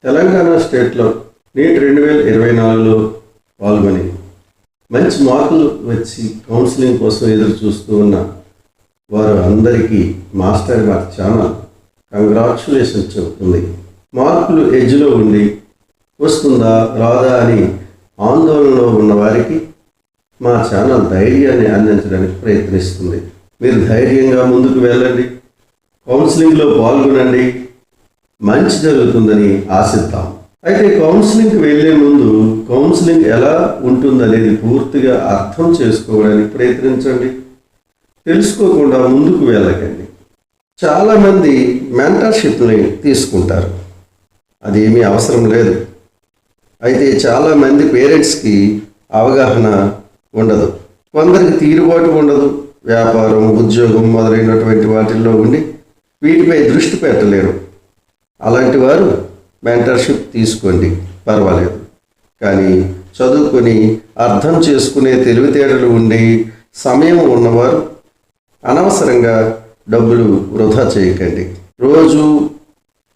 తెలంగాణ స్టేట్లో నీట్ 2024లో పాల్గొని మంచి మార్కులు వచ్చి కౌన్సిలింగ్ కోసం ఎదురు చూస్తూ ఉన్న వారు అందరికీ మాస్టర్ మా ఛానల్ కంగ్రాచ్యులేషన్స్ చెబుతుంది. మార్కులు ఎడ్జ్లో ఉండి వస్తుందా రాదా అని ఆందోళనలో ఉన్న వారికి మా ఛానల్ ధైర్యాన్ని అందించడానికి ప్రయత్నిస్తుంది. మీరు ధైర్యంగా ముందుకు వెళ్ళండి, కౌన్సిలింగ్లో పాల్గొనండి, మంచి జరుగుతుందని ఆశిద్దాం. అయితే కౌన్సిలింగ్కి వెళ్ళే ముందు కౌన్సిలింగ్ ఎలా ఉంటుందనేది పూర్తిగా అర్థం చేసుకోవడానికి ప్రయత్నించండి. తెలుసుకోకుండా ముందుకు వెళ్ళకండి. చాలామంది మెంటర్షిప్ని తీసుకుంటారు, అదేమీ అవసరం లేదు. అయితే చాలామంది పేరెంట్స్కి అవగాహన ఉండదు, కొందరికి తీరుబాటు ఉండదు, వ్యాపారం ఉద్యోగం మొదలైనటువంటి వాటిల్లో ఉండి వీటిపై దృష్టి పెట్టలేరు. అలాంటి వారు మెంటర్షిప్ తీసుకోండి, పర్వాలేదు. కానీ చదువుకొని అర్థం చేసుకునే తెలివితేటలు ఉండి సమయం ఉన్నవారు అనవసరంగా డబ్బులు వృధా చేయకండి. రోజు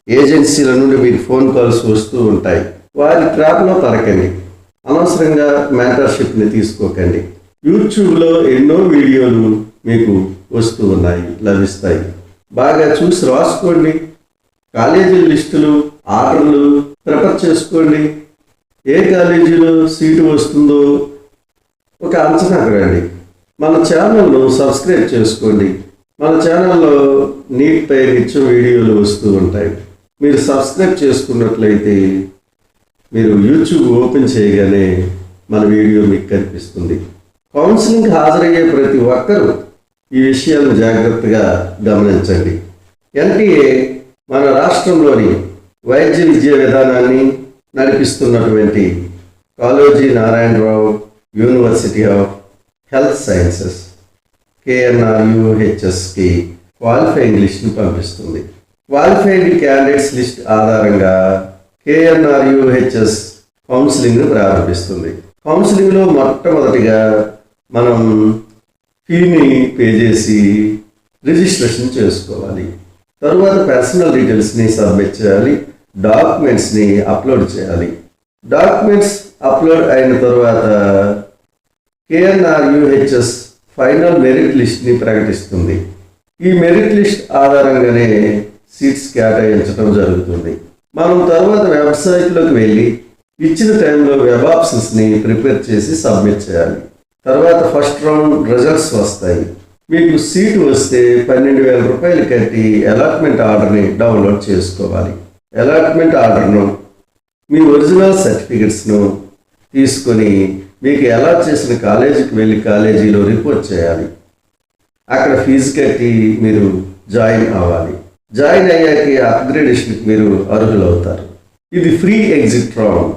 ఏజెన్సీల నుండి మీకు ఫోన్ కాల్స్ వస్తూ ఉంటాయి, వారి ట్రాప్లో పడకండి. అనవసరంగా మెంటర్షిప్ని తీసుకోకండి. యూట్యూబ్లో ఎన్నో వీడియోలు మీకు వస్తూ ఉన్నాయి, లభిస్తాయి. బాగా చూసి రాసుకోండి. కాలేజీ లిస్టులు ఆర్డర్లు ప్రిపేర్ చేసుకోండి. ఏ కాలేజీలో సీటు వస్తుందో ఒక అంచనాకు రండి. మన ఛానల్ను సబ్స్క్రైబ్ చేసుకోండి. మన ఛానల్లో నీట్పై నిత్యం వీడియోలు వస్తూ ఉంటాయి. మీరు సబ్స్క్రైబ్ చేసుకున్నట్లయితే మీరు యూట్యూబ్ ఓపెన్ చేయగానే మన వీడియో మీకు కనిపిస్తుంది. కౌన్సిలింగ్కి హాజరయ్యే ప్రతి ఒక్కరూ ఈ విషయాలను జాగ్రత్తగా గమనించండి. ఎన్టీఏ మన రాష్ట్రంలోని వైద్య విద్యా విధానాన్ని నడిపిస్తున్నటువంటి Kaloji Narayana Rao university of health sciences KNRUHSకి qualifying లిస్ట్ని పంపిస్తుంది. క్వాలిఫైడ్ క్యాండిడేట్స్ లిస్ట్ ఆధారంగా KNRUHS కౌన్సిలింగ్ను ప్రారంభిస్తుంది. కౌన్సిలింగ్లో మొట్టమొదటిగా మనం ఫీని పే చేసి రిజిస్ట్రేషన్ చేసుకోవాలి. తరువాత పర్సనల్ డీటెయిల్స్ని సబ్మిట్ చేయాలి, డాక్యుమెంట్స్ని అప్లోడ్ చేయాలి. డాక్యుమెంట్స్ అప్లోడ్ అయిన తర్వాత KNRUHS ఫైనల్ మెరిట్ లిస్ట్ని ప్రకటిస్తుంది. ఈ మెరిట్ లిస్ట్ ఆధారంగానే సీట్స్ కేటాయించడం జరుగుతుంది. మనం తర్వాత వెబ్సైట్లోకి వెళ్ళి ఇచ్చిన టైంలో వెబ్ ఆప్షన్స్ని ప్రిపేర్ చేసి సబ్మిట్ చేయాలి. తర్వాత ఫస్ట్ రౌండ్ రిజల్ట్స్ వస్తాయి. మీకు సీటు వస్తే 12,000 రూపాయలు కట్టి అలాట్మెంట్ ఆర్డర్ని డౌన్లోడ్ చేసుకోవాలి. అలాట్మెంట్ ఆర్డర్ను మీ ఒరిజినల్ సర్టిఫికెట్స్ను తీసుకొని మీకు అలాట్ చేసిన కాలేజీకి వెళ్ళి కాలేజీలో రిపోర్ట్ చేయాలి. అక్కడ ఫీజు కట్టి మీరు జాయిన్ అవ్వాలి. జాయిన్ అయ్యాక అప్గ్రేడేషన్కి మీరు అర్హులవుతారు. ఇది ఫ్రీ ఎగ్జిట్ రౌండ్.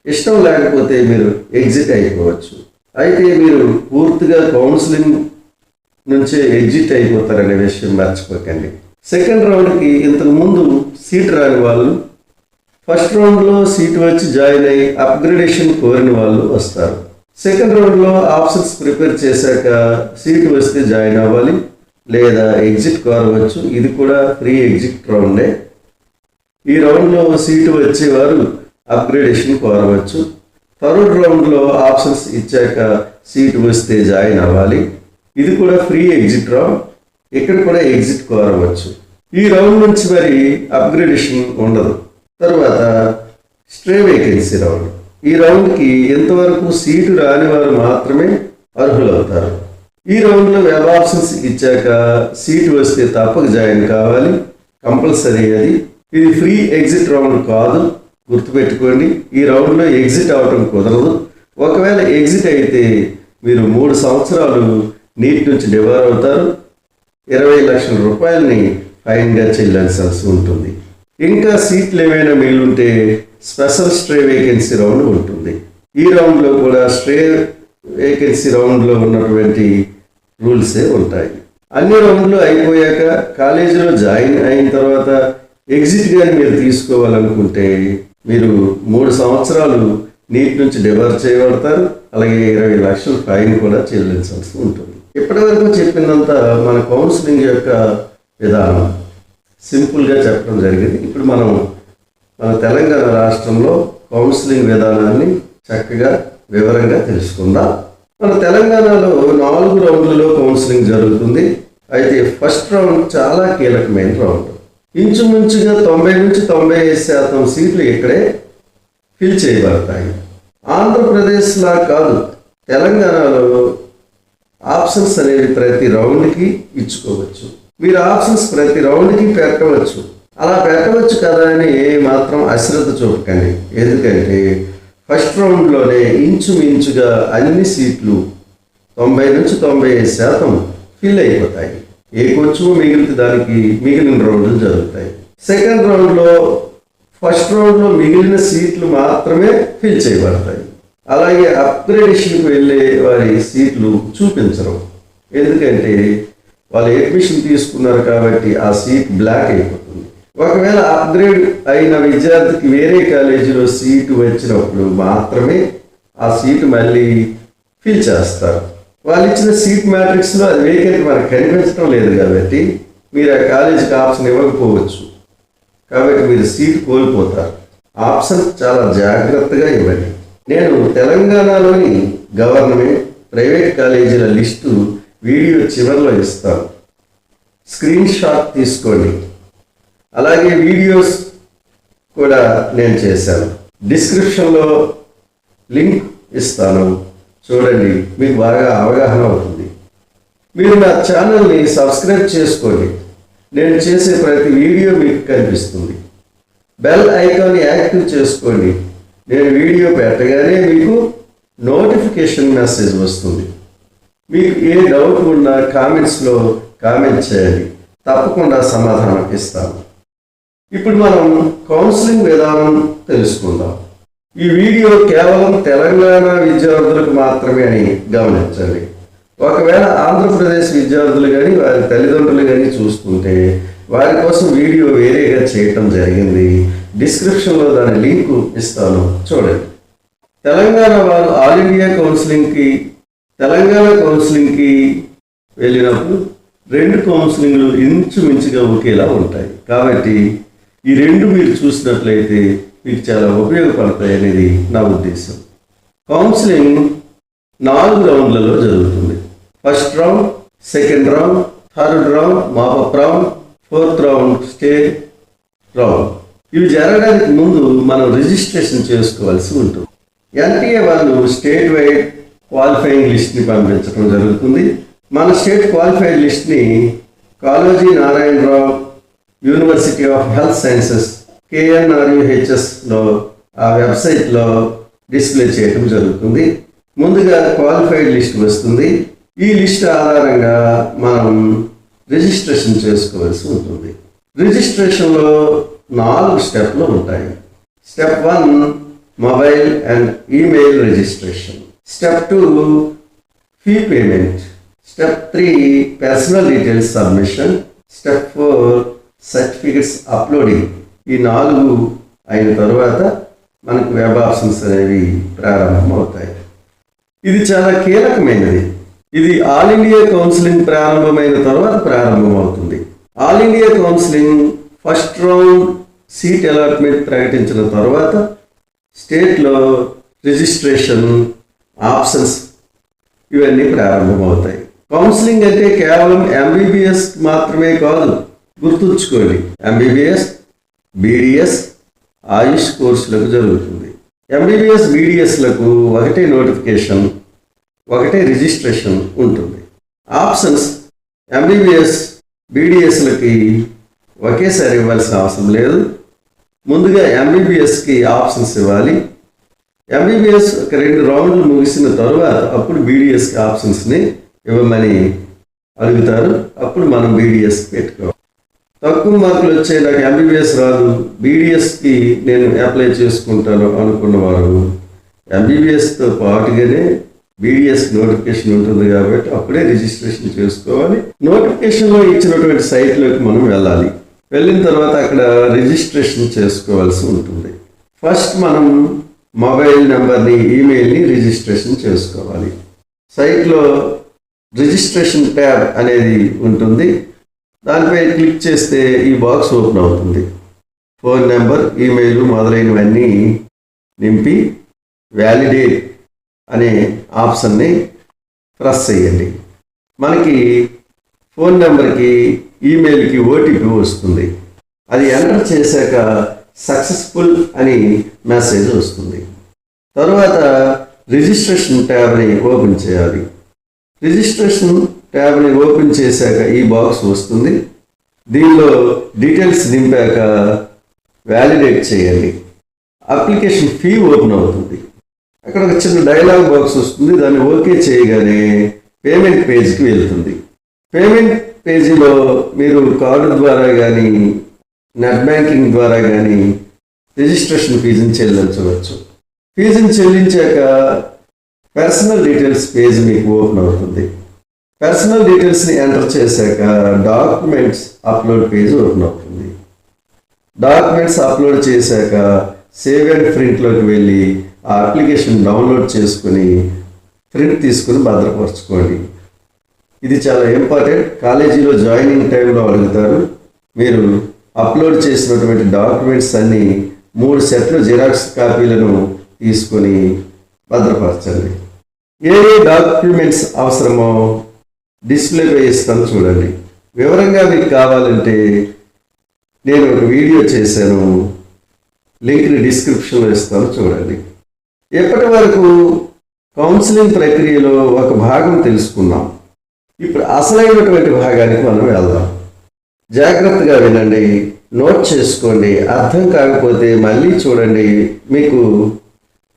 ఇష్టం లేకపోతే మీరు ఎగ్జిట్ అయిపోవచ్చు. అయితే మీరు పూర్తిగా కౌన్సిలింగ్ నుంచే ఎగ్జిట్ అయిపోతారనే విషయం మర్చిపోకండి. సెకండ్ రౌండ్కి ఇంతకుముందు సీట్ రాని వాళ్ళు ఫస్ట్ రౌండ్లో సీటు వచ్చి జాయిన్ అయ్యి అప్గ్రేడేషన్ కోరిన వాళ్ళు వస్తారు. సెకండ్ రౌండ్లో ఆప్షన్స్ ప్రిపేర్ చేశాక సీటు వస్తే జాయిన్ అవ్వాలి, లేదా ఎగ్జిట్ కోరవచ్చు. ఇది కూడా ఫ్రీ ఎగ్జిట్ రౌండే. ఈ రౌండ్లో సీటు వచ్చేవారు అప్గ్రేడేషన్ కోరవచ్చు. థర్డ్ రౌండ్లో ఆప్షన్స్ ఇచ్చాక సీటు వస్తే జాయిన్ అవ్వాలి. ఇది కూడా ఫ్రీ ఎగ్జిట్ రౌండ్. ఇక్కడ కూడా ఎగ్జిట్ కోరవచ్చు. ఈ రౌండ్ నుంచి మరి అప్గ్రేడేషన్ ఉండదు. తర్వాత స్ట్రే వేకెన్సీ రౌండ్. ఈ రౌండ్కి ఎంతవరకు సీటు రాని వారు మాత్రమే అర్హులవుతారు. ఈ రౌండ్లో వెబ్ ఆప్షన్స్ ఇచ్చాక సీటు వస్తే తప్పక జాయిన్ కావాలి, కంపల్సరీ అది. ఇది ఫ్రీ ఎగ్జిట్ రౌండ్ కాదు, గుర్తుపెట్టుకోండి. ఈ రౌండ్లో ఎగ్జిట్ అవ్వటం కుదరదు. ఒకవేళ ఎగ్జిట్ అయితే మీరు 3 సంవత్సరాలు నీట్ నుంచి డిబార్ అవుతారు. 20 లక్షల రూపాయలని ఫైన్గా చెల్లించాల్సి ఉంటుంది. ఇంకా సీట్లు ఏమైనా మిగిలింటే స్పెషల్ స్ట్రే వేకెన్సీ రౌండ్ ఉంటుంది. ఈ రౌండ్లో కూడా స్ట్రే వేకెన్సీ రౌండ్లో ఉన్నటువంటి రూల్సే ఉంటాయి. అన్ని రౌండ్లు అయిపోయాక కాలేజీలో జాయిన్ అయిన తర్వాత ఎగ్జిట్ కానీ మీరు తీసుకోవాలనుకుంటే మీరు 3 సంవత్సరాలు నీట్ నుంచి డిబార్ చేయబడతారు. అలాగే 20 లక్షల ఫైన్ కూడా చెల్లించాల్సి ఉంటుంది. ఇప్పటివరకు చెప్పినంత మన కౌన్సిలింగ్ యొక్క విధానం సింపుల్గా చెప్పడం జరిగింది. ఇప్పుడు మనం మన తెలంగాణ రాష్ట్రంలో కౌన్సిలింగ్ విధానాన్ని చక్కగా వివరంగా తెలుసుకుందాం. మన తెలంగాణలో 4 రౌండ్లలో కౌన్సిలింగ్ జరుగుతుంది. అయితే ఫస్ట్ రౌండ్ చాలా కీలకమైన రౌండ్. ఇంచుమించుగా 90 నుంచి 95% సీట్లు ఇక్కడే ఫిల్ చేయబడతాయి. ఆంధ్రప్రదేశ్లా కాదు, తెలంగాణలో ఆప్షన్స్ అనేవి ప్రతి రౌండ్కి ఇచ్చుకోవచ్చు. మీరు ఆప్షన్స్ ప్రతి రౌండ్కి పెట్టవచ్చు. అలా పెట్టవచ్చు కదా అని మాత్రం అశ్రద్ధ చూపకండి. ఎందుకంటే ఫస్ట్ రౌండ్లోనే ఇంచుమించుగా అన్ని సీట్లు 90 నుంచి 95% ఫిల్ అయిపోతాయి. ఏ కొంచెం మిగిలితే దానికి మిగిలిన రౌండ్లు జరుగుతాయి. సెకండ్ రౌండ్లో ఫస్ట్ రౌండ్లో మిగిలిన సీట్లు మాత్రమే ఫిల్ చేయబడతాయి. అలాగే అప్గ్రేడేషన్కి వెళ్ళే వారి సీట్లు చూపించరు. ఎందుకంటే వాళ్ళు అడ్మిషన్ తీసుకున్నారు కాబట్టి ఆ సీట్ బ్లాక్ అయిపోతుంది. ఒకవేళ అప్గ్రేడ్ అయిన విద్యార్థికి వేరే కాలేజీలో సీటు వచ్చినప్పుడు మాత్రమే ఆ సీటు మళ్ళీ ఫిల్ చేస్తారు. వాళ్ళు ఇచ్చిన సీట్ మ్యాట్రిక్స్లో అది వేకెంట్ మనకు కనిపించడం లేదు కాబట్టి మీరు ఆ కాలేజీకి ఆప్షన్ ఇవ్వకపోవచ్చు. కాబట్టి మీరు సీట్ కోల్పోతారు. ఆప్షన్ చాలా జాగ్రత్తగా ఇవ్వండి. నేను తెలంగాణలోని గవర్నమెంట్ ప్రైవేట్ కాలేజీల లిస్టు వీడియో చివరిలో ఇస్తాను. స్క్రీన్ షాట్ తీసుకోండి. అలాగే వీడియోస్ కూడా నేను చేశాను. డిస్క్రిప్షన్లో లింక్ ఇస్తాను, చూడండి, మీకు బాగా అవగాహన అవుతుంది. మీరు నా ఛానల్ని సబ్స్క్రైబ్ చేసుకోండి. నేను చేసే ప్రతి వీడియో మీకు కనిపిస్తుంది. బెల్ ఐకాన్ యాక్టివ్ చేసుకోండి. నేను వీడియో పెట్టగానే మీకు నోటిఫికేషన్ మెసేజ్ వస్తుంది. మీకు ఏ డౌట్ ఉన్నా కామెంట్స్లో కామెంట్ చేయండి, తప్పకుండా సమాధానం ఇస్తాను. ఇప్పుడు మనం కౌన్సిలింగ్ విధానం తెలుసుకుందాం. ఈ వీడియో కేవలం తెలంగాణ విద్యార్థులకు మాత్రమే అని గమనించండి. ఒకవేళ ఆంధ్రప్రదేశ్ విద్యార్థులు కానీ వారి తల్లిదండ్రులు కానీ చూస్తుంటే వారి కోసం వీడియో వేరేగా చేయటం జరిగింది. డిస్క్రిప్షన్లో దాని లింకు ఇస్తాను, చూడండి. తెలంగాణ వారు ఆల్ ఇండియా తెలంగాణ కౌన్సిలింగ్కి వెళ్ళినప్పుడు 2 కౌన్సిలింగ్లు ఇంచుమించుగా ఒకేలా ఉంటాయి. కాబట్టి ఈ 2 మీరు చూసినట్లయితే మీకు చాలా ఉపయోగపడతాయి అనేది నా ఉద్దేశం. కౌన్సిలింగ్ 4 రౌండ్లలో జరుగుతుంది. First round, second round, third round mop up round, fourth round stage round. ఇవి జరగడానికి ముందు మనం రిజిస్ట్రేషన్ చేసుకోవాల్సి ఉంటుంది. ఎన్టీఏ వాళ్ళు స్టేట్ వైడ్ క్వాలిఫైయింగ్ లిస్ట్ని పంపించడం జరుగుతుంది. మన state qualified లిస్ట్ని Kaloji Narayana Rao university of health sciences KNRUHSలో ఆ వెబ్సైట్లో డిస్ప్లే చేయడం జరుగుతుంది. ముందుగా క్వాలిఫైడ్ లిస్ట్ వస్తుంది. ఈ లిస్ట్ ఆధారంగా మనం రిజిస్ట్రేషన్ చేసుకోవాల్సి ఉంటుంది. రిజిస్ట్రేషన్లో 4 స్టెప్లు ఉంటాయి. Step 1 mobile and email registration. Step 2 fee payment. Step 3 personal details submission. Step 4 certificates uploading. ఈ 4 అయిన తర్వాత మనకు వెబ్ ఆప్షన్స్ అనేవి ప్రారంభమవుతాయి. ఇది చాలా కీలకమైనది. ఇది ఆల్ ఇండియా కౌన్సిలింగ్ ప్రారంభమైన తర్వాత ప్రారంభమవుతుంది. All India counselling first round seat allotment ప్రకటించిన తర్వాత స్టేట్లో రిజిస్ట్రేషన్, ఆప్షన్స్ ఇవన్నీ ప్రారంభమవుతాయి. కౌన్సిలింగ్ అంటే కేవలం MBBS మాత్రమే కాదు, గుర్తుంచుకోండి. MBBS, BDS, ఆయుష్ కోర్సులకు జరుగుతుంది. MBBS, BDSలకు ఒకటే నోటిఫికేషన్, ఒకటే రిజిస్ట్రేషన్ ఉంటుంది. ఆప్షన్స్ MBBS, BDSలకి ఒకేసారి ఇవ్వాల్సిన అవసరం లేదు. ముందుగా MBBSకి ఆప్షన్స్ ఇవ్వాలి. MBBS ఒక 2 రౌండ్లు ముగిసిన తర్వాత అప్పుడు BDSకి ఆప్షన్స్ని ఇవ్వమని అడుగుతారు. అప్పుడు మనం BDS పెట్టుకోవాలి. తక్కువ మార్కులు వచ్చాయి, నాకు MBBS రాదు, BDSకి నేను అప్లై చేసుకుంటాను అనుకున్నవారు MBBSతో పాటుగానే BDS నోటిఫికేషన్ ఉంటుంది కాబట్టి అప్పుడే రిజిస్ట్రేషన్ చేసుకోవాలి. నోటిఫికేషన్లో ఇచ్చినటువంటి సైట్లోకి మనం వెళ్ళాలి. వెళ్ళిన తర్వాత అక్కడ రిజిస్ట్రేషన్ చేసుకోవాల్సి ఉంటుంది. ఫస్ట్ మనం మొబైల్ నెంబర్ని, ఈమెయిల్ని రిజిస్ట్రేషన్ చేసుకోవాలి. సైట్లో రిజిస్ట్రేషన్ ట్యాబ్ అనేది ఉంటుంది. దానిపై క్లిక్ చేస్తే ఈ బాక్స్ ఓపెన్ అవుతుంది. ఫోన్ నెంబర్, ఈమెయిల్ మొదలైనవన్నీ నింపి వ్యాలిడేట్ అనే ఆప్షన్ని ప్రెస్ చేయండి. మనకి ఫోన్ నెంబర్కి, ఈమెయిల్కి ఓటీపీ వస్తుంది. అది ఎంటర్ చేశాక సక్సెస్ఫుల్ అని మెసేజ్ వస్తుంది. తరువాత రిజిస్ట్రేషన్ ట్యాబ్ని ఓపెన్ చేయాలి. రిజిస్ట్రేషన్ ట్యాబ్ని ఓపెన్ చేశాక ఈ బాక్స్ వస్తుంది. దీనిలో డీటెయిల్స్ నింపాక వ్యాలిడేట్ చేయండి. అప్లికేషన్ ఫీ ఓపెన్ అవుతుంది. అక్కడ ఒక చిన్న డైలాగ్ బాక్స్ వస్తుంది. దాన్ని ఓకే చేయగానే పేమెంట్ పేజ్కి వెళ్తుంది. పేమెంట్ పేజీలో మీరు కార్డు ద్వారా కానీ, నెట్ బ్యాంకింగ్ ద్వారా కానీ రిజిస్ట్రేషన్ ఫీజుని చెల్లించవచ్చు. ఫీజుని చెల్లించాక పర్సనల్ డీటెయిల్స్ పేజ్ మీకు ఓపెన్ అవుతుంది. పర్సనల్ డీటెయిల్స్ని ఎంటర్ చేశాక డాక్యుమెంట్స్ అప్లోడ్ పేజ్ ఓపెన్ అవుతుంది. డాక్యుమెంట్స్ అప్లోడ్ చేశాక సేవ్ అండ్ ప్రింట్లోకి వెళ్ళి ఆ అప్లికేషన్ డౌన్లోడ్ చేసుకుని ప్రింట్ తీసుకుని భద్రపరచుకోండి. ఇది చాలా ఇంపార్టెంట్. కాలేజీలో జాయినింగ్ టైంలో అడుగుతారు. మీరు అప్లోడ్ చేసినటువంటి డాక్యుమెంట్స్ అన్నీ 3 సెట్లు జిరాక్స్ కాపీలను తీసుకొని భద్రపరచండి. ఏ డాక్యుమెంట్స్ అవసరమో డిస్ప్లేపై ఇస్తాను చూడండి. వివరంగా మీకు కావాలంటే నేను ఒక వీడియో చేశాను, లింక్ని డిస్క్రిప్షన్లో ఇస్తాను చూడండి. ఎప్పటి వరకు కౌన్సిలింగ్ ప్రక్రియలో ఒక భాగం తెలుసుకున్నాం. ఇప్పుడు అసలైనటువంటి భాగానికి మనం వెళ్దాం. జాగ్రత్తగా వినండి, నోట్ చేసుకోండి. అర్థం కాకపోతే మళ్ళీ చూడండి. మీకు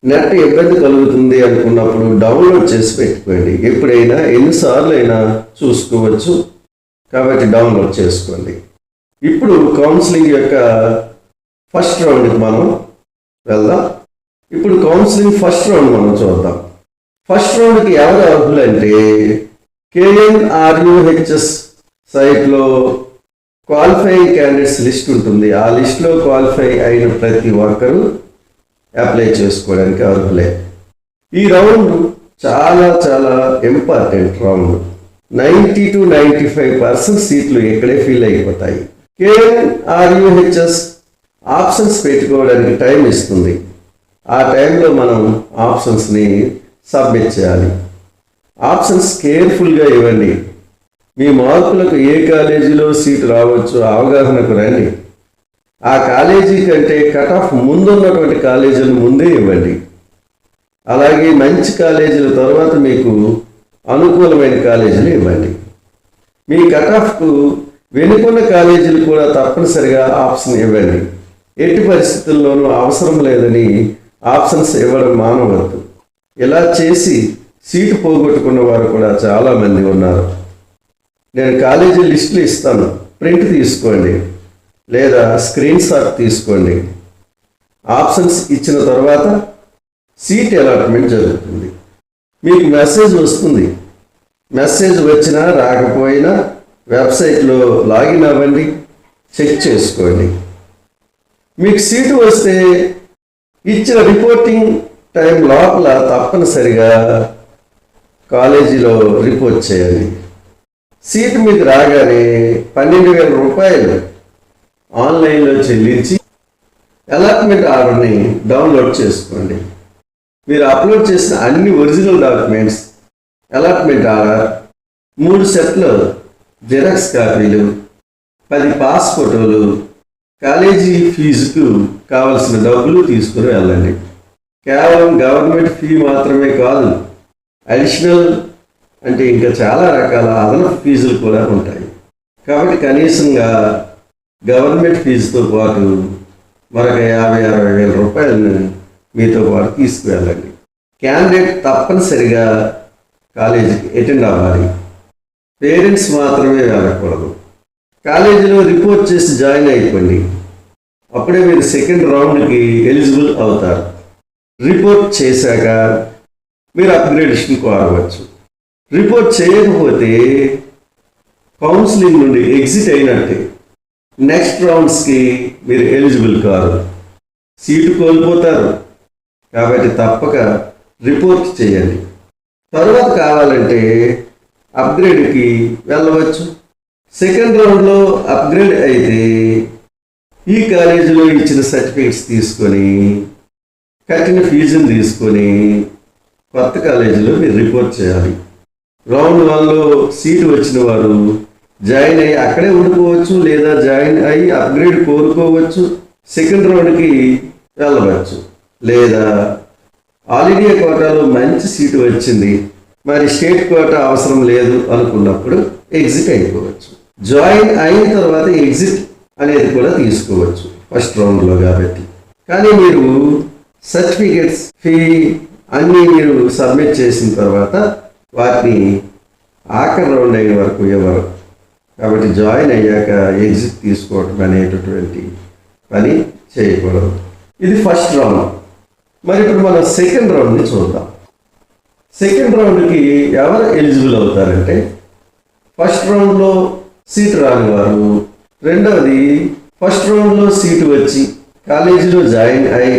నెట్ ఇబ్బంది కలుగుతుంది అనుకున్నప్పుడు డౌన్లోడ్ చేసి పెట్టుకోండి. ఎప్పుడైనా ఎన్నిసార్లు అయినా చూసుకోవచ్చు కాబట్టి డౌన్లోడ్ చేసుకోండి. ఇప్పుడు కౌన్సిలింగ్ యొక్క ఫస్ట్ రౌండ్కి మనం వెళ్దాం. ఇప్పుడు కౌన్సిలింగ్ ఫస్ట్ రౌండ్ మనం చూద్దాం. ఫస్ట్ రౌండ్కి ఎవరు అర్హులంటే KNRUHS సైట్లో క్వాలిఫైయింగ్ క్యాండిడేట్స్ లిస్ట్ ఉంటుంది. ఆ లిస్ట్లో క్వాలిఫై అయిన ప్రతి ఒక్కరూ అప్లై చేసుకోవడానికి అర్హులే. ఈ రౌండ్ చాలా చాలా ఇంపార్టెంట్ రౌండ్. 90 to 95% సీట్లు ఇక్కడే ఫిల్ అయిపోతాయి. KNRUHS ఆప్షన్స్ పెట్టుకోవడానికి టైం ఇస్తుంది. ఆ టైంలో మనం ఆప్షన్స్ని సబ్మిట్ చేయాలి. ఆప్షన్స్ కేర్ఫుల్గా ఇవ్వండి. మీ మార్కులకు ఏ కాలేజీలో సీటు రావచ్చు అవగాహనకు రండి. ఆ కాలేజీ కంటే కట్ ఆఫ్ ముందున్నటువంటి కాలేజీలు ముందే ఇవ్వండి. అలాగే మంచి కాలేజీల తర్వాత మీకు అనుకూలమైన కాలేజీలు ఇవ్వండి. మీ కట్ ఆఫ్కు వెనుకున్న కాలేజీలు కూడా తప్పనిసరిగా ఆప్షన్ ఇవ్వండి. ఎట్టి పరిస్థితుల్లోనూ అవసరం లేదని ఆప్షన్స్ ఇవ్వడం మానవద్దు. ఇలా చేసి సీటు పోగొట్టుకున్న వారు కూడా చాలామంది ఉన్నారు. నేను కాలేజీ లిస్టులు ఇస్తాను, ప్రింట్ తీసుకోండి లేదా స్క్రీన్ షాట్ తీసుకోండి. ఆప్షన్స్ ఇచ్చిన తర్వాత సీట్ అలాట్మెంట్ జరుగుతుంది. మీకు మెసేజ్ వస్తుంది. మెసేజ్ వచ్చినా రాకపోయినా వెబ్సైట్లో లాగిన్ అవ్వండి, చెక్ చేసుకోండి. మీకు సీటు వస్తే ఇచ్చిన రిపోర్టింగ్ టైం లోపల తప్పనిసరిగా కాలేజీలో రిపోర్ట్ చేయాలి. సీటు మీకు రాగానే 12,000 రూపాయలు ఆన్లైన్లో చెల్లించి అలాట్మెంట్ ఆర్డర్ని డౌన్లోడ్ చేసుకోండి. మీరు అప్లోడ్ చేసిన అన్ని ఒరిజినల్ డాక్యుమెంట్స్, అలాట్మెంట్ ఆర్డర్, 3 సెట్ల జిరాక్స్ కాపీలు, 10 పాస్ ఫోటోలు, కాలేజీ ఫీజుకు కావలసిన డబ్బులు తీసుకుని వెళ్ళండి. కేవలం గవర్నమెంట్ ఫీ మాత్రమే కాదు, అడిషనల్ అంటే ఇంకా చాలా రకాల అదనపు ఫీజులు కూడా ఉంటాయి. కాబట్టి కనీసంగా గవర్నమెంట్ ఫీజుతో పాటు మరొక 50-60 వేల రూపాయలను మీతో పాటు తీసుకువెళ్ళండి. క్యాండిడేట్ తప్పనిసరిగా కాలేజీకి అటెండ్ అవ్వాలి. పేరెంట్స్ మాత్రమే వెళ్ళకూడదు. కాలేజీలో రిపోర్ట్ చేసి జాయిన్ అయిపోండి. అప్పుడే మీరు సెకండ్ రౌండ్కి ఎలిజిబుల్ అవుతారు. రిపోర్ట్ చేశాక మీరు అప్గ్రేడేషన్ కోరవచ్చు. రిపోర్ట్ చేయకపోతే కౌన్సిలింగ్ నుండి ఎగ్జిట్ అయినట్టే. నెక్స్ట్ రౌండ్స్కి మీరు ఎలిజిబుల్ కారు, సీటు కోల్పోతారు. కాబట్టి తప్పక రిపోర్ట్ చేయండి. తర్వాత కావాలంటే అప్గ్రేడ్కి వెళ్ళవచ్చు. సెకండ్ రౌండ్లో అప్గ్రేడ్ అయితే ఈ కాలేజీలో ఇచ్చిన సర్టిఫికేట్స్ తీసుకొని కట్టిన ఫీజుని తీసుకొని కొత్త కాలేజీలో మీరు రిపోర్ట్ చేయాలి. రౌండ్ 1లో సీటు వచ్చిన వారు జాయిన్ అయ్యి అక్కడే ఉండిపోవచ్చు, లేదా జాయిన్ అయ్యి అప్గ్రేడ్ కోరుకోవచ్చు, సెకండ్ రౌండ్కి వెళ్ళవచ్చు. లేదా ఆల్ ఇండియా కోటాలో మంచి సీటు వచ్చింది, మరి స్టేట్ కోటా అవసరం లేదు అనుకున్నప్పుడు ఎగ్జిట్ అయిపోవచ్చు. జాయిన్ అయిన తర్వాత ఎగ్జిట్ అనేది కూడా తీసుకోవచ్చు ఫస్ట్ రౌండ్లో కాబట్టి. కానీ మీరు సర్టిఫికేట్స్ ఫీ అన్నీ మీరు సబ్మిట్ చేసిన తర్వాత వాటిని ఆఖరి రౌండ్ అయిన వరకు ఇవ్వరు. కాబట్టి జాయిన్ అయ్యాక ఎగ్జిట్ తీసుకోవటం అనేటటువంటి పని చేయకూడదు. ఇది ఫస్ట్ రౌండ్. మరి ఇప్పుడు మనం సెకండ్ రౌండ్ని చూద్దాం. సెకండ్ రౌండ్కి ఎవరు ఎలిజిబుల్ అవుతారంటే ఫస్ట్ రౌండ్లో సీటు రాని వారు, రెండవది ఫస్ట్ రౌండ్లో సీటు వచ్చి కాలేజీలో జాయిన్ అయి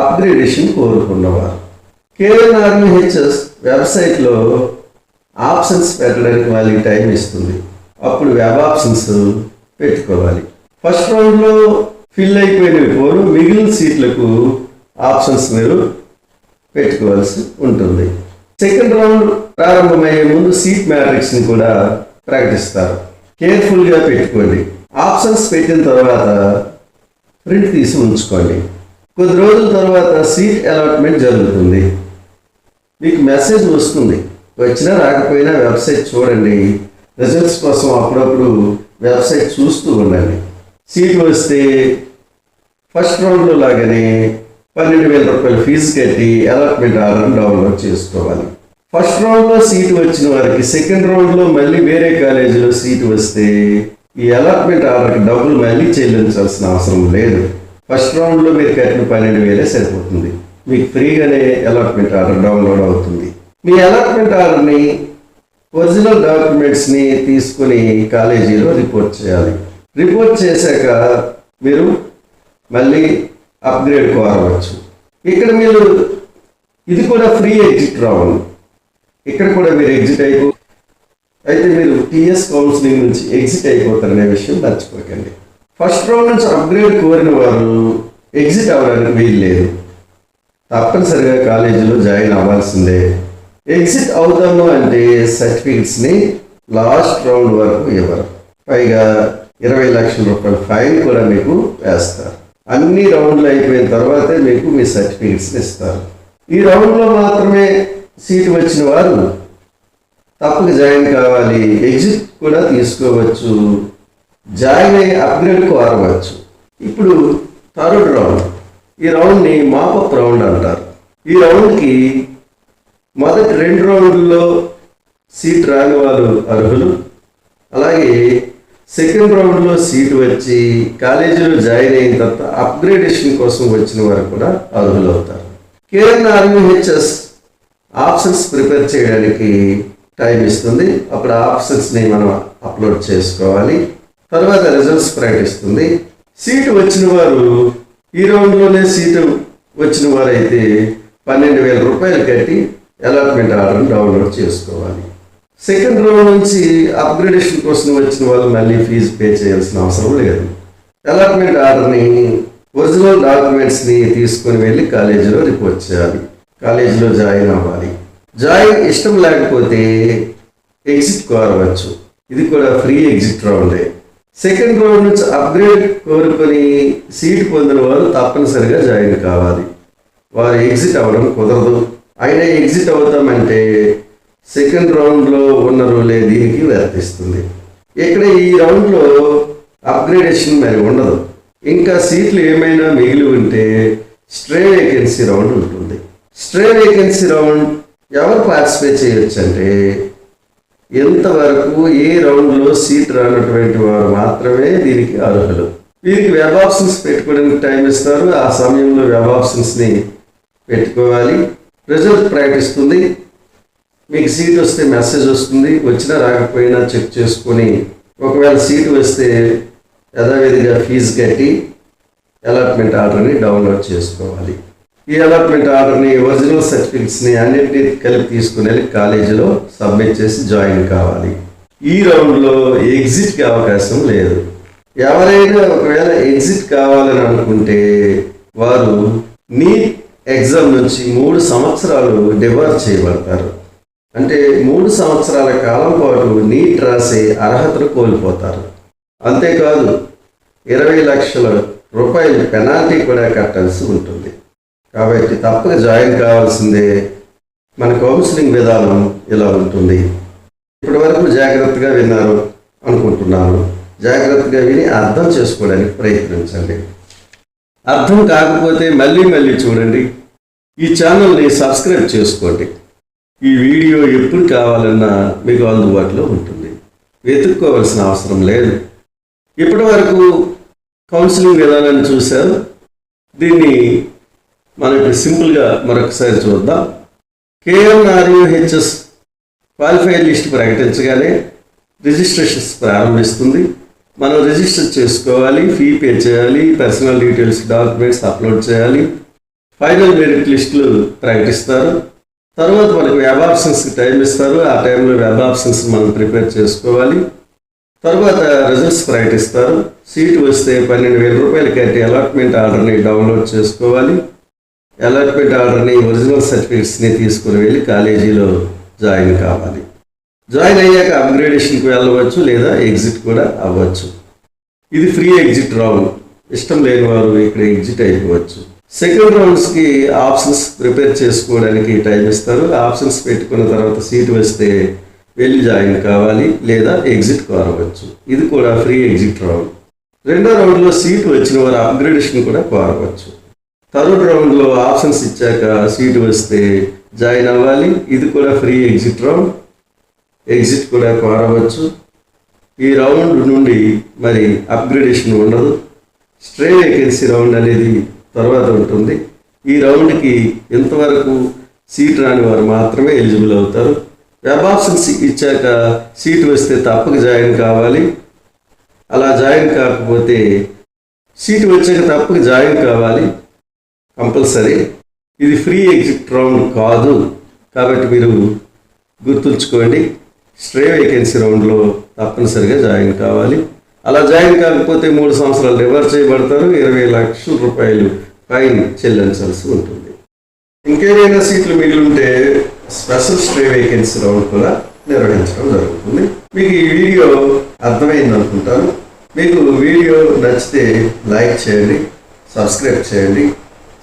అప్గ్రేడేషన్ కోరుకున్నవారు. KNRMHS వెబ్సైట్లో ఆప్షన్స్ పెట్టడానికి వాళ్ళకి టైం ఇస్తుంది. అప్పుడు వెబ్ ఆప్షన్స్ పెట్టుకోవాలి. ఫస్ట్ రౌండ్లో ఫిల్ అయిపోయినవి పోను మిగిలిన సీట్లకు ఆప్షన్స్ మీరు పెట్టుకోవాల్సి ఉంటుంది. సెకండ్ రౌండ్ ప్రారంభమయ్యే ముందు సీట్ మ్యాట్రిక్స్ని కూడా ప్రకటిస్తారు. కేర్ఫుల్గా పెట్టుకోండి. ఆప్షన్స్ పెట్టిన తర్వాత ప్రింట్ తీసి ఉంచుకోండి. కొద్ది రోజుల తర్వాత సీట్ అలాట్మెంట్ జరుగుతుంది. మీకు మెసేజ్ వస్తుంది. వచ్చినా రాకపోయినా వెబ్సైట్ చూడండి. రిజల్ట్స్ కోసం అప్పుడప్పుడు వెబ్సైట్ చూస్తూ ఉండండి. సీట్ వస్తే ఫస్ట్ రౌండ్లో లాగానే 12,000 రూపాయలు ఫీజు కట్టి అలాట్మెంట్ ఆర్డర్ డౌన్లోడ్ చేసుకోవాలి. ఫస్ట్ రౌండ్లో సీటు వచ్చిన వారికి సెకండ్ రౌండ్లో మళ్ళీ వేరే కాలేజీలో సీటు వస్తే ఈ అలాట్మెంట్ ఆర్డర్కి డబ్బులు మళ్ళీ చెల్లించాల్సిన అవసరం లేదు. ఫస్ట్ రౌండ్లో మీరు కట్టిన 12,000 సరిపోతుంది. మీకు ఫ్రీగానే అలాట్మెంట్ ఆర్డర్ డౌన్లోడ్ అవుతుంది. మీ అలాట్మెంట్ ఆర్డర్ని ఒరిజినల్ డాక్యుమెంట్స్ని తీసుకుని కాలేజీలో రిపోర్ట్ చేయాలి. రిపోర్ట్ చేశాక మీరు మళ్ళీ అప్గ్రేడ్ కోరవచ్చు. ఇక్కడ మీరు ఇది కూడా ఫ్రీ ఎగ్జిట్ రౌండ్. ఇక్కడ కూడా మీరు ఎగ్జిట్ అయితే మీరు టీఎస్ కౌన్సిలింగ్ నుంచి ఎగ్జిట్ అయిపోతారనే విషయం మర్చిపోకండి. ఫస్ట్ రౌండ్ నుంచి అప్గ్రేడ్ కోరిన వారు ఎగ్జిట్ అవ్వడానికి వీలు లేదు. తప్పనిసరిగా కాలేజీలో జాయిన్ అవ్వాల్సిందే. ఎగ్జిట్ అవుతాము అంటే సర్టిఫికెట్స్ని లాస్ట్ రౌండ్ వరకు ఇవ్వరు. పైగా 20 లక్షల రూపాయల ఫైన్ కూడా మీకు వేస్తారు. అన్ని రౌండ్లు అయిపోయిన తర్వాతే మీకు మీ సర్టిఫికెట్స్ని ఇస్తారు. ఈ రౌండ్లో మాత్రమే సీటు వచ్చిన వారు తప్పక జాయిన్ కావాలి. ఎగ్జిట్ కూడా తీసుకోవచ్చు. జాయిన్ అయ్యి అప్గ్రేడ్ కోరవచ్చు. ఇప్పుడు థర్డ్ రౌండ్. ఈ రౌండ్ని మాపప్ రౌండ్ అంటారు. ఈ రౌండ్కి మొదటి 2 రౌండ్లలో సీట్ రాని వాళ్ళు అర్హులు. అలాగే సెకండ్ రౌండ్లో సీటు వచ్చి కాలేజీలో జాయిన్ అయిన తర్వాత అప్గ్రేడేషన్ కోసం వచ్చిన వారు కూడా అర్హులు అవుతారు. KNRMHS ఆప్షన్స్ ప్రిపేర్ చేయడానికి టైం ఇస్తుంది. అప్పుడు ఆప్షన్స్ని మనం అప్లోడ్ చేసుకోవాలి. తర్వాత రిజల్ట్స్ ప్రకటిస్తుంది. సీటు వచ్చిన వారు ఈ రౌండ్లోనే సీటు వచ్చిన వారైతే 12,000 రూపాయలు కట్టి అలాట్మెంట్ ఆర్డర్ని డౌన్లోడ్ చేసుకోవాలి. సెకండ్ రౌండ్ నుంచి అప్గ్రేడేషన్ కోసం వచ్చిన వాళ్ళు మళ్ళీ ఫీజు పే చేయాల్సిన అవసరం లేదు. అలాట్మెంట్ ఆర్డర్ని ఒరిజినల్ డాక్యుమెంట్స్ని తీసుకొని వెళ్ళి కాలేజీలో రిపోర్ట్ చేయాలి. కాలేజీలో జాయిన్ అవ్వాలి. జాయిన్ ఇష్టం లేకపోతే ఎగ్జిట్ కోరవచ్చు. ఇది కూడా ఫ్రీ ఎగ్జిట్ రౌండే. సెకండ్ రౌండ్ నుంచి అప్గ్రేడ్ కోరుకొని సీటు పొందిన వారు తప్పనిసరిగా జాయిన్ కావాలి. వారు ఎగ్జిట్ అవ్వడం కుదరదు. అయినా ఎగ్జిట్ అవుతామంటే సెకండ్ రౌండ్లో ఉన్న రూలే దీనికి వర్తిస్తుంది. ఇక్కడ ఈ రౌండ్లో అప్గ్రేడేషన్ మరి ఉండదు. ఇంకా సీట్లు ఏమైనా మిగిలి ఉంటే స్ట్రే వేకెన్సీ రౌండ్ ఉంటుంది. స్ట్రే వేకెన్సీ రౌండ్ ఎవరు పార్టిసిపేట్ చేయొచ్చు అంటే ఎంతవరకు ఏ రౌండ్లో సీట్ రానటువంటి వారు మాత్రమే దీనికి అర్హులు. వీరికి వెబ్ ఆప్షన్స్ పెట్టుకోవడానికి టైం ఇస్తారు. ఆ సమయంలో వెబ్ ఆప్షన్స్ని పెట్టుకోవాలి. రిజల్ట్ ప్రకటిస్తుంది. మీకు సీట్ వస్తే మెసేజ్ వస్తుంది. వచ్చినా రాకపోయినా చెక్ చేసుకొని ఒకవేళ సీటు వస్తే యథావిధిగా ఫీజు కట్టి అలాట్మెంట్ ఆర్డర్ని డౌన్లోడ్ చేసుకోవాలి. ఈ అలాట్మెంట్ ఆర్డర్ని ఒరిజినల్ సర్టిఫికెట్స్ని అన్నింటినీ కలిపి తీసుకుని వెళ్ళి కాలేజీలో సబ్మిట్ చేసి జాయిన్ కావాలి. ఈ రౌండ్లో ఎగ్జిట్కి అవకాశం లేదు. ఎవరైనా ఒకవేళ ఎగ్జిట్ కావాలని అనుకుంటే వారు నీట్ ఎగ్జామ్ నుంచి 3 సంవత్సరాలు డిబార్ చేయబడతారు. అంటే 3 సంవత్సరాల కాలం పాటు నీట్ రాసే అర్హతను కోల్పోతారు. అంతేకాదు 20 లక్షల రూపాయల పెనాల్టీ కూడా కట్టాల్సి ఉంటుంది. కాబట్టి తప్పక జాయిన్ కావాల్సిందే. మన కౌన్సిలింగ్ విధానం ఇలా ఉంటుంది. ఇప్పటి వరకు జాగ్రత్తగా విన్నారు అనుకుంటున్నాను. జాగ్రత్తగా విని అర్థం చేసుకోవడానికి ప్రయత్నించండి. అర్థం కాకపోతే మళ్ళీ చూడండి. ఈ ఛానల్ని సబ్స్క్రైబ్ చేసుకోండి. ఈ వీడియో ఎప్పుడు కావాలన్నా మీకు అందుబాటులో ఉంటుంది. వెతుక్కోవాల్సిన అవసరం లేదు. ఇప్పటి వరకు కౌన్సిలింగ్ విధానాన్ని చూశారు. దీన్ని మనం ఇప్పుడు సింపుల్గా మరొకసారి చూద్దాం. KNRUHS క్వాలిఫైడ్ లిస్ట్ ప్రకటించగానే రిజిస్ట్రేషన్స్ ప్రారంభిస్తుంది. మనం రిజిస్టర్ చేసుకోవాలి, ఫీ పే చేయాలి, పర్సనల్ డీటెయిల్స్ డాక్యుమెంట్స్ అప్లోడ్ చేయాలి. ఫైనల్ మెరిట్ లిస్టులు ప్రకటిస్తారు. తర్వాత మనకు వెబ్ ఆప్షన్స్కి టైం ఇస్తారు. ఆ టైంలో వెబ్ ఆప్షన్స్ మనం ప్రిపేర్ చేసుకోవాలి. తర్వాత రిజల్ట్స్ ప్రకటిస్తారు. సీటు వస్తే 12,000 రూపాయలు కట్టి అలాట్మెంట్ ఆర్డర్ని డౌన్లోడ్ చేసుకోవాలి. అలాట్మెంట్ ఆర్డర్ని ఒరిజినల్ సర్టిఫికెట్స్ని తీసుకుని వెళ్ళి కాలేజీలో జాయిన్ కావాలి. జాయిన్ అయ్యాక అప్గ్రేడేషన్కి వెళ్ళవచ్చు లేదా ఎగ్జిట్ కూడా అవ్వచ్చు. ఇది ఫ్రీ ఎగ్జిట్ రౌండ్. ఇష్టం లేని వారు ఇక్కడ ఎగ్జిట్ అయిపోవచ్చు. సెకండ్ రౌండ్స్కి ఆప్షన్స్ ప్రిపేర్ చేసుకోవడానికి టైం ఇస్తారు. ఆప్షన్స్ పెట్టుకున్న తర్వాత సీటు వస్తే వెళ్ళి జాయిన్ కావాలి లేదా ఎగ్జిట్ కోరవచ్చు. ఇది కూడా ఫ్రీ ఎగ్జిట్ రౌండ్. రెండో రౌండ్లో సీటు వచ్చిన వారు అప్గ్రేడేషన్ కూడా కోరవచ్చు. థర్డ్ రౌండ్లో ఆప్షన్స్ ఇచ్చాక సీటు వస్తే జాయిన్ అవ్వాలి. ఇది కూడా ఫ్రీ ఎగ్జిట్ రౌండ్. ఎగ్జిట్ కూడా కోరవచ్చు. ఈ రౌండ్ నుండి మరి అప్గ్రేడేషన్ ఉండదు. స్ట్రే వేకెన్సీ రౌండ్ అనేది తర్వాత ఉంటుంది. ఈ రౌండ్కి ఇంతవరకు సీట్ రాని వారు మాత్రమే ఎలిజిబుల్ అవుతారు. వెబ్ ఆప్షన్స్ ఇచ్చాక సీట్ వస్తే తప్పక జాయిన్ కావాలి. అలా జాయిన్ కాకపోతే సీటు వచ్చాక తప్పక జాయిన్ కావాలి కంపల్సరీ. ఇది ఫ్రీ ఎగ్జిట్ రౌండ్ కాదు. కాబట్టి మీరు గుర్తుంచుకోండి. స్ట్రే వేకెన్సీ రౌండ్లో తప్పనిసరిగా జాయిన్ కావాలి. అలా జాయిన్ కాకపోతే 3 సంవత్సరాలు డిబార్ చేయబడతారు. 20 లక్షల రూపాయలు ఫైన్ చెల్లించాల్సి ఉంటుంది. ఇంకేమైనా సీట్లు మిగిలి ఉంటే స్పెషల్ స్ట్రే వేకెన్సీ రౌండ్ కూడా నిర్వహించడం జరుగుతుంది. మీకు ఈ వీడియో అర్థమైంది అనుకుంటాను. మీకు వీడియో నచ్చితే లైక్ చేయండి, సబ్స్క్రైబ్ చేయండి.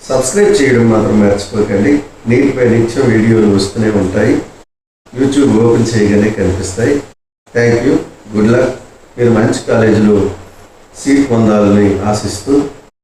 సబ్స్క్రైబ్ చేయడం మాత్రం మర్చిపోకండి. నీటిపై నిత్యం వీడియోలు వస్తూనే ఉంటాయి. యూట్యూబ్ ఓపెన్ చేయగానే కనిపిస్తాయి. Thank you. Good luck. మీరు మంచి కాలేజీలో సీట్ పొందాలని ఆశిస్తూ